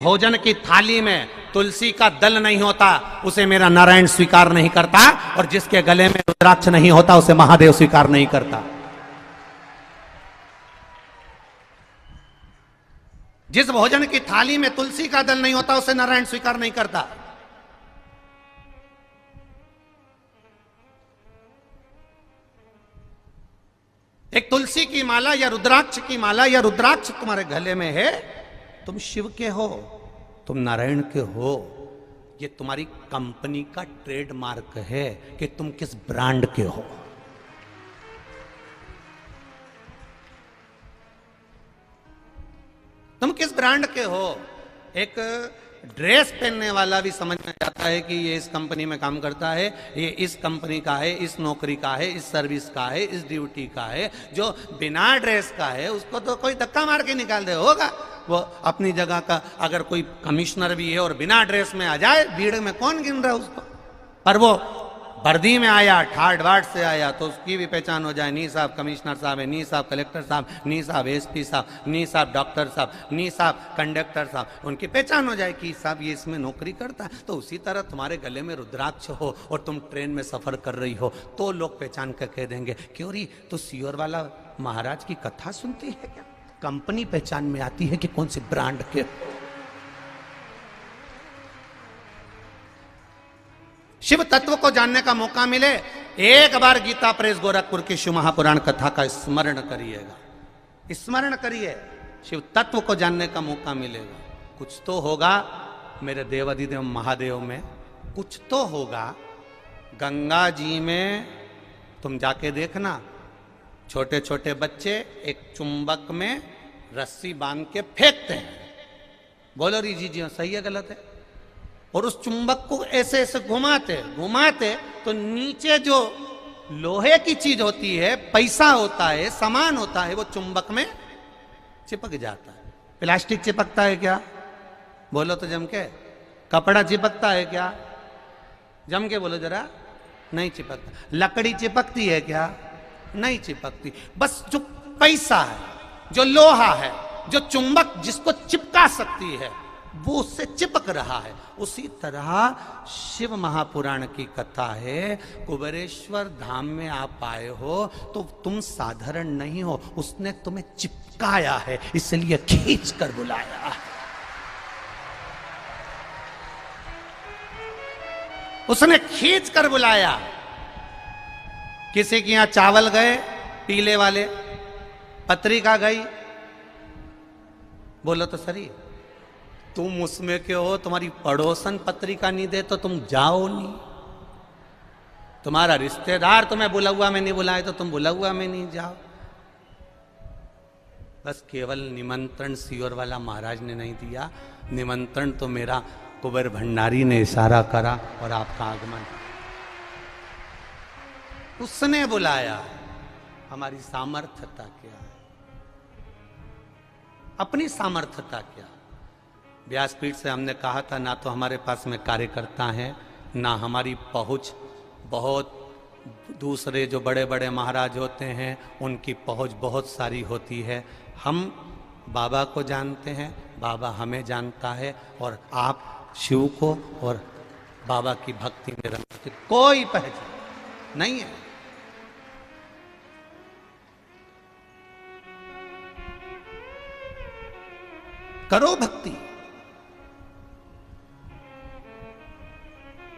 भोजन की थाली में तुलसी का दल नहीं होता उसे मेरा नारायण स्वीकार नहीं करता, और जिसके गले में रुद्राक्ष नहीं होता उसे महादेव स्वीकार नहीं करता। जिस भोजन की थाली में तुलसी का दल नहीं होता उसे नारायण स्वीकार नहीं करता। एक तुलसी की माला या रुद्राक्ष की माला या रुद्राक्ष तुम्हारे गले में है, तुम शिव के हो, तुम नारायण के हो। ये तुम्हारी कंपनी का ट्रेडमार्क है कि तुम किस ब्रांड के हो। तुम किस ब्रांड के हो। एक ड्रेस पहनने वाला भी समझ में जाता है कि ये इस कंपनी में काम करता है, ये इस कंपनी का है, इस नौकरी का है, इस सर्विस का है, इस ड्यूटी का है। जो बिना ड्रेस का है उसको तो कोई धक्का मार के निकाल दे, होगा वो अपनी जगह का। अगर कोई कमिश्नर भी है और बिना ड्रेस में आ जाए, भीड़ में कौन गिन रहा है उसको। पर वो वर्दी में आया, ठाट बाट से आया, तो उसकी भी पहचान हो जाए। नी साहब कमिश्नर साहब है, नी साहब कलेक्टर साहब, नी साहब एसपी साहब, नी साहब डॉक्टर साहब, नी साहब कंडक्टर साहब, उनकी पहचान हो जाए कि साहब ये इसमें नौकरी करता है। तो उसी तरह तुम्हारे गले में रुद्राक्ष हो और तुम ट्रेन में सफर कर रही हो तो लोग पहचान कर कह देंगे, क्यों री तो सियोर वाला महाराज की कथा सुनती है क्या। कंपनी पहचान में आती है कि कौन सी ब्रांड के। शिव तत्व को जानने का मौका मिले, एक बार गीता प्रेस गोरखपुर की शिव महापुराण कथा का स्मरण करिएगा, स्मरण करिए। शिव तत्व को जानने का मौका मिलेगा। कुछ तो होगा मेरे देवाधिदेव महादेव में, कुछ तो होगा। गंगा जी में तुम जाके देखना, छोटे छोटे बच्चे एक चुंबक में रस्सी बांध के फेंकते हैं। बोलो री जी सही है गलत है। और उस चुंबक को ऐसे ऐसे घुमाते घुमाते तो नीचे जो लोहे की चीज होती है, पैसा होता है, सामान होता है, वो चुंबक में चिपक जाता है। प्लास्टिक चिपकता है क्या? बोलो तो जम के। कपड़ा चिपकता है क्या? जम के बोलो जरा। नहीं चिपकता। लकड़ी चिपकती है क्या? नहीं चिपकती। बस जो पैसा है, जो लोहा है, जो चुंबक जिसको चिपका सकती है, वो उससे चिपक रहा है। उसी तरह शिव महापुराण की कथा है। कुबेरेश्वर धाम में आप आए हो तो तुम साधारण नहीं हो, उसने तुम्हें चिपकाया है, इसलिए खींच कर बुलाया। उसने खींच कर बुलाया। किसी के यहां चावल गए पीले वाले, पत्रिका गई, बोलो तो सही। तुम उसमें के हो, तुम्हारी पड़ोसन पत्रिका नहीं दे तो तुम जाओ नहीं। तुम्हारा रिश्तेदार तुम्हें बुलाहुआ में नहीं बुलाए तो तुम बुलाहुआ में नहीं जाओ। बस केवल निमंत्रण सियोर वाला महाराज ने नहीं दिया, निमंत्रण तो मेरा कुबेर भंडारी ने इशारा करा और आपका आगमन उसने बुलाया। हमारी सामर्थ्यता क्या है, अपनी सामर्थ्यता क्या। व्यासपीठ से हमने कहा था, ना तो हमारे पास में कार्यकर्ता हैं, ना हमारी पहुंच। बहुत दूसरे जो बड़े बड़े महाराज होते हैं उनकी पहुंच बहुत सारी होती है। हम बाबा को जानते हैं, बाबा हमें जानता है, और आप शिव को और बाबा की भक्ति में रमते, कोई पहचान नहीं है। करो भक्ति।